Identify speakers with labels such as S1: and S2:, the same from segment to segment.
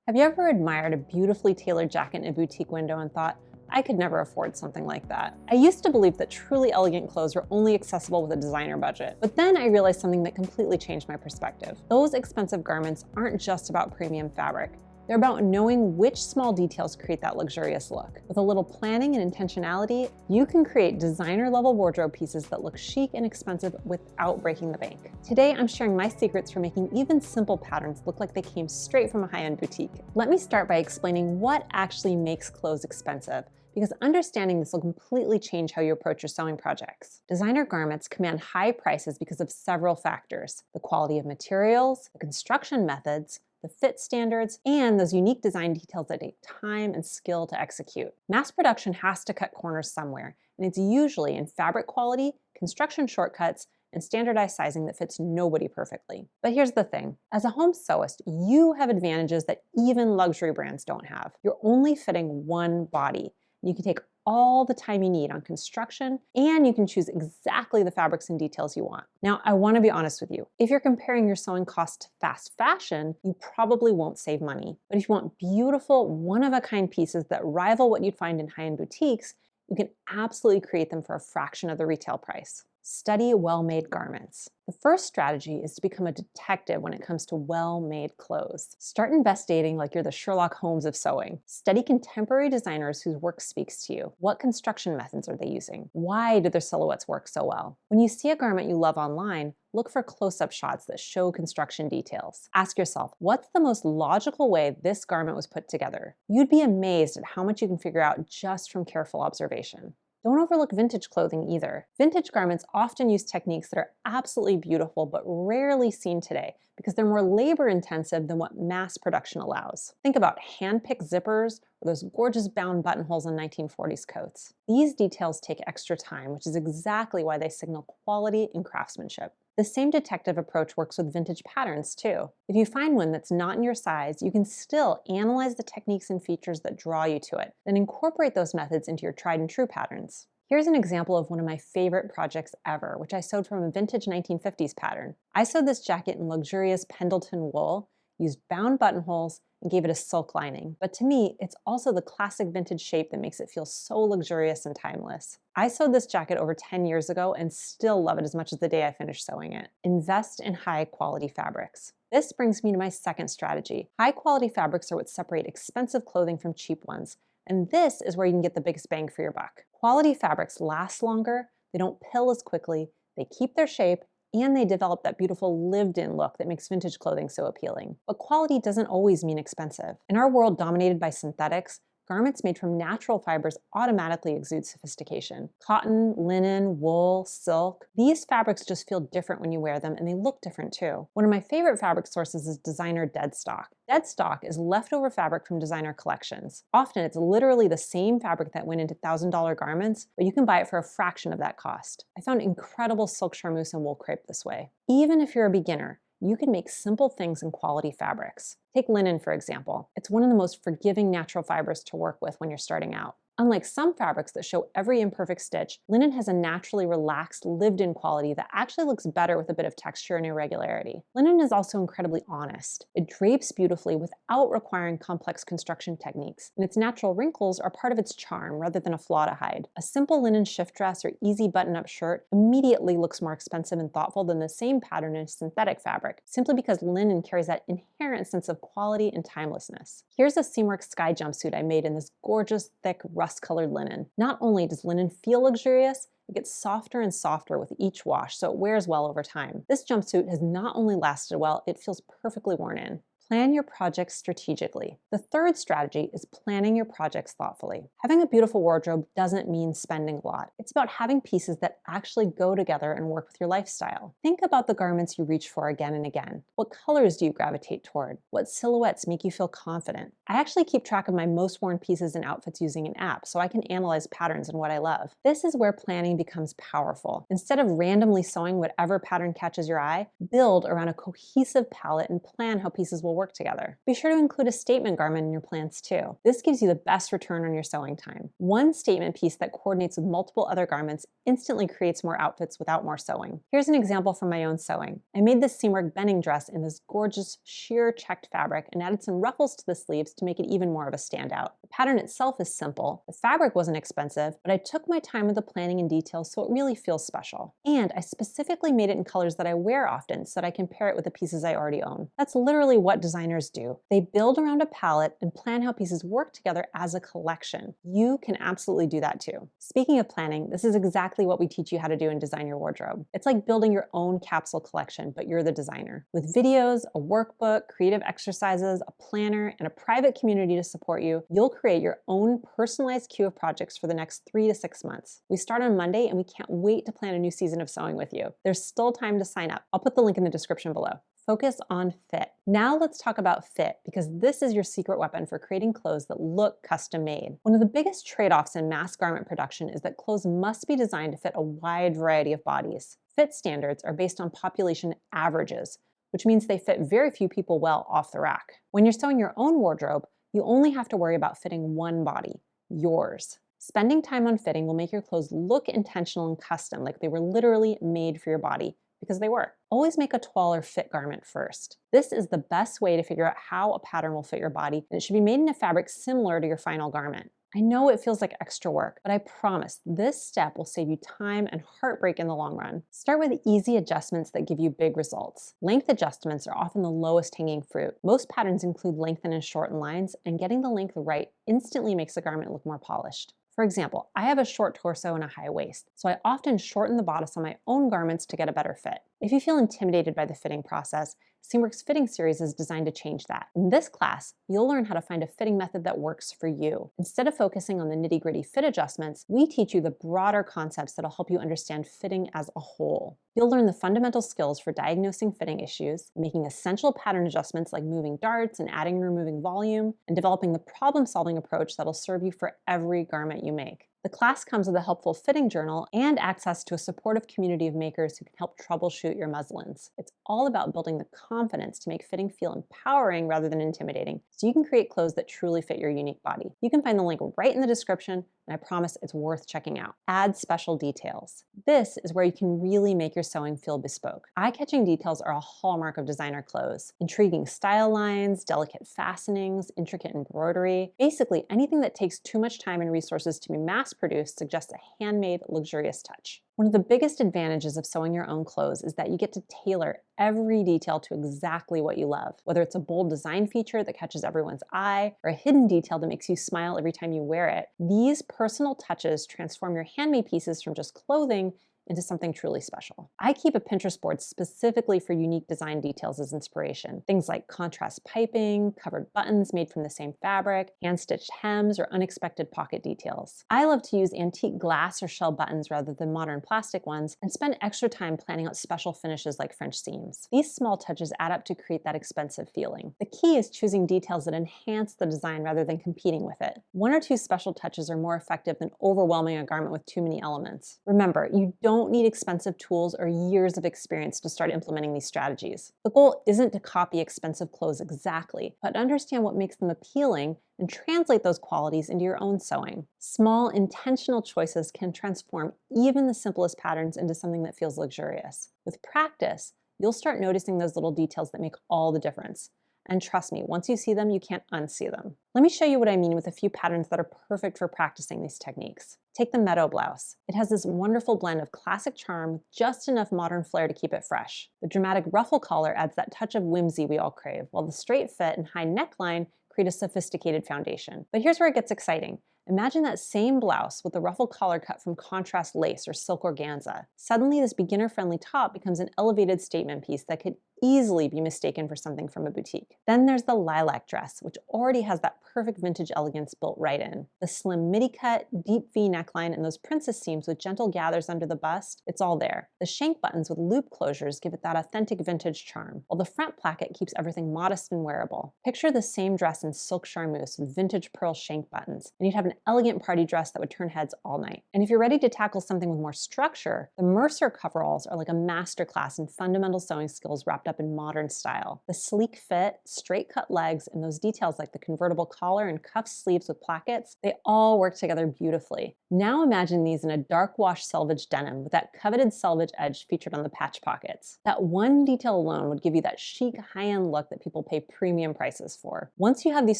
S1: Have you ever admired a beautifully tailored jacket in a boutique window and thought, I could never afford something like that? I used to believe that truly elegant clothes were only accessible with a designer budget, but then I realized something that completely changed my perspective. Those expensive garments aren't just about premium fabric. They're about knowing which small details create that luxurious look. With a little planning and intentionality, you can create designer-level wardrobe pieces that look chic and expensive without breaking the bank. Today, I'm sharing my secrets for making even simple patterns look like they came straight from a high-end boutique. Let me start by explaining what actually makes clothes expensive, because understanding this will completely change how you approach your sewing projects. Designer garments command high prices because of several factors: the quality of materials, the construction methods, the fit standards, and those unique design details that take time and skill to execute. Mass production has to cut corners somewhere, and it's usually in fabric quality, construction shortcuts, and standardized sizing that fits nobody perfectly. But here's the thing. As a home sewist, you have advantages that even luxury brands don't have. You're only fitting one body. You can take all the time you need on construction, and you can choose exactly the fabrics and details you want. Now, I want to be honest with you. If you're comparing your sewing costs to fast fashion, you probably won't save money. But if you want beautiful, one-of-a-kind pieces that rival what you'd find in high-end boutiques, you can absolutely create them for a fraction of the retail price. Study well-made garments. The first strategy is to become a detective when it comes to well-made clothes. Start investigating like you're the Sherlock Holmes of sewing. Study contemporary designers whose work speaks to you. What construction methods are they using? Why do their silhouettes work so well? When you see a garment you love online, look for close-up shots that show construction details. Ask yourself, what's the most logical way this garment was put together? You'd be amazed at how much you can figure out just from careful observation. Don't overlook vintage clothing either. Vintage garments often use techniques that are absolutely beautiful but rarely seen today because they're more labor-intensive than what mass production allows. Think about hand-picked zippers or those gorgeous bound buttonholes on 1940s coats. These details take extra time, which is exactly why they signal quality and craftsmanship. The same detective approach works with vintage patterns too. If you find one that's not in your size, you can still analyze the techniques and features that draw you to it, then incorporate those methods into your tried and true patterns. Here's an example of one of my favorite projects ever, which I sewed from a vintage 1950s pattern. I sewed this jacket in luxurious Pendleton wool, used bound buttonholes, and gave it a silk lining. But to me, it's also the classic vintage shape that makes it feel so luxurious and timeless. I sewed this jacket over 10 years ago and still love it as much as the day I finished sewing it. Invest in high quality fabrics. This brings me to my second strategy. High quality fabrics are what separate expensive clothing from cheap ones. And this is where you can get the biggest bang for your buck. Quality fabrics last longer, they don't pill as quickly, they keep their shape, and they develop that beautiful lived-in look that makes vintage clothing so appealing. But quality doesn't always mean expensive. In our world dominated by synthetics, garments made from natural fibers automatically exude sophistication. Cotton, linen, wool, silk, these fabrics just feel different when you wear them, and they look different too. One of my favorite fabric sources is designer dead stock. Dead stock is leftover fabric from designer collections. Often it's literally the same fabric that went into $1,000 garments, but you can buy it for a fraction of that cost. I found incredible silk charmeuse and wool crepe this way. Even if you're a beginner, you can make simple things in quality fabrics. Take linen, for example. It's one of the most forgiving natural fibers to work with when you're starting out. Unlike some fabrics that show every imperfect stitch, linen has a naturally relaxed, lived-in quality that actually looks better with a bit of texture and irregularity. Linen is also incredibly honest. It drapes beautifully without requiring complex construction techniques, and its natural wrinkles are part of its charm rather than a flaw to hide. A simple linen shift dress or easy button-up shirt immediately looks more expensive and thoughtful than the same pattern in synthetic fabric, simply because linen carries that inherent sense of quality and timelessness. Here's a Seamwork sky jumpsuit I made in this gorgeous, thick, rust-colored linen. Not only does linen feel luxurious, it gets softer and softer with each wash, so it wears well over time. This jumpsuit has not only lasted well, it feels perfectly worn in. Plan your projects strategically. The third strategy is planning your projects thoughtfully. Having a beautiful wardrobe doesn't mean spending a lot. It's about having pieces that actually go together and work with your lifestyle. Think about the garments you reach for again and again. What colors do you gravitate toward? What silhouettes make you feel confident? I actually keep track of my most worn pieces and outfits using an app so I can analyze patterns and what I love. This is where planning becomes powerful. Instead of randomly sewing whatever pattern catches your eye, build around a cohesive palette and plan how pieces will will work together. Be sure to include a statement garment in your plans too. This gives you the best return on your sewing time. One statement piece that coordinates with multiple other garments instantly creates more outfits without more sewing. Here's an example from my own sewing. I made this Seamwork bending dress in this gorgeous sheer checked fabric and added some ruffles to the sleeves to make it even more of a standout. The pattern itself is simple. The fabric wasn't expensive, but I took my time with the planning and details so it really feels special. And I specifically made it in colors that I wear often so that I can pair it with the pieces I already own. That's literally what designers do. They build around a palette and plan how pieces work together as a collection. You can absolutely do that too. Speaking of planning, this is exactly what we teach you how to do in Design Your Wardrobe. It's like building your own capsule collection, but you're the designer. With videos, a workbook, creative exercises, a planner, and a private community to support you, you'll create your own personalized queue of projects for the next 3 to 6 months. We start on Monday and we can't wait to plan a new season of sewing with you. There's still time to sign up. I'll put the link in the description below. Focus on fit. Now let's talk about fit, because this is your secret weapon for creating clothes that look custom made. One of the biggest trade-offs in mass garment production is that clothes must be designed to fit a wide variety of bodies. Fit standards are based on population averages, which means they fit very few people well off the rack. When you're sewing your own wardrobe, you only have to worry about fitting one body, yours. Spending time on fitting will make your clothes look intentional and custom, like they were literally made for your body, because they were. Always make a toile or fit garment first. This is the best way to figure out how a pattern will fit your body, and it should be made in a fabric similar to your final garment. I know it feels like extra work, but I promise this step will save you time and heartbreak in the long run. Start with easy adjustments that give you big results. Length adjustments are often the lowest hanging fruit. Most patterns include lengthen and shorten lines, and getting the length right instantly makes the garment look more polished. For example, I have a short torso and a high waist, so I often shorten the bodice on my own garments to get a better fit. If you feel intimidated by the fitting process, Seamwork's fitting series is designed to change that. In this class, you'll learn how to find a fitting method that works for you. Instead of focusing on the nitty-gritty fit adjustments, we teach you the broader concepts that'll help you understand fitting as a whole. You'll learn the fundamental skills for diagnosing fitting issues, making essential pattern adjustments like moving darts and adding and removing volume, and developing the problem-solving approach that'll serve you for every garment you make. The class comes with a helpful fitting journal and access to a supportive community of makers who can help troubleshoot your muslins. It's all about building the confidence to make fitting feel empowering rather than intimidating, so you can create clothes that truly fit your unique body. You can find the link right in the description, and I promise it's worth checking out. Add special details. This is where you can really make your sewing feel bespoke. Eye-catching details are a hallmark of designer clothes. Intriguing style lines, delicate fastenings, intricate embroidery. Basically, anything that takes too much time and resources to be mass-produced suggests a handmade, luxurious touch. One of the biggest advantages of sewing your own clothes is that you get to tailor every detail to exactly what you love. Whether it's a bold design feature that catches everyone's eye, or a hidden detail that makes you smile every time you wear it, these personal touches transform your handmade pieces from just clothing into something truly special. I keep a Pinterest board specifically for unique design details as inspiration. Things like contrast piping, covered buttons made from the same fabric, hand-stitched hems, or unexpected pocket details. I love to use antique glass or shell buttons rather than modern plastic ones, and spend extra time planning out special finishes like French seams. These small touches add up to create that expensive feeling. The key is choosing details that enhance the design rather than competing with it. 1 or 2 special touches are more effective than overwhelming a garment with too many elements. Remember, you don't need expensive tools or years of experience to start implementing these strategies. The goal isn't to copy expensive clothes exactly, but understand what makes them appealing and translate those qualities into your own sewing. Small, intentional choices can transform even the simplest patterns into something that feels luxurious. With practice, you'll start noticing those little details that make all the difference. And trust me, once you see them, you can't unsee them. Let me show you what I mean with a few patterns that are perfect for practicing these techniques. Take the meadow blouse. It has this wonderful blend of classic charm with just enough modern flair to keep it fresh. The dramatic ruffle collar adds that touch of whimsy we all crave, while the straight fit and high neckline create a sophisticated foundation. But here's where it gets exciting. Imagine that same blouse with the ruffle collar cut from contrast lace or silk organza. Suddenly, this beginner-friendly top becomes an elevated statement piece that could easily be mistaken for something from a boutique. Then there's the lilac dress, which already has that perfect vintage elegance built right in. The slim midi cut, deep V neckline, and those princess seams with gentle gathers under the bust, it's all there. The shank buttons with loop closures give it that authentic vintage charm, while the front placket keeps everything modest and wearable. Picture the same dress in silk charmeuse with vintage pearl shank buttons, and you'd have an elegant party dress that would turn heads all night. And if you're ready to tackle something with more structure, the Mercer coveralls are like a masterclass in fundamental sewing skills wrapped up in modern style. The sleek fit, straight cut legs, and those details like the convertible collar and cuff sleeves with plackets, they all work together beautifully. Now imagine these in a dark wash selvage denim with that coveted selvage edge featured on the patch pockets. That one detail alone would give you that chic, high-end look that people pay premium prices for. Once you have these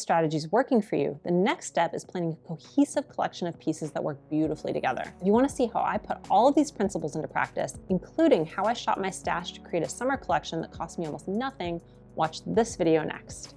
S1: strategies working for you, the next step is planning a cohesive collection of pieces that work beautifully together. If you want to see how I put all of these principles into practice, including how I shop my stash to create a summer collection that cost me almost nothing, watch this video next.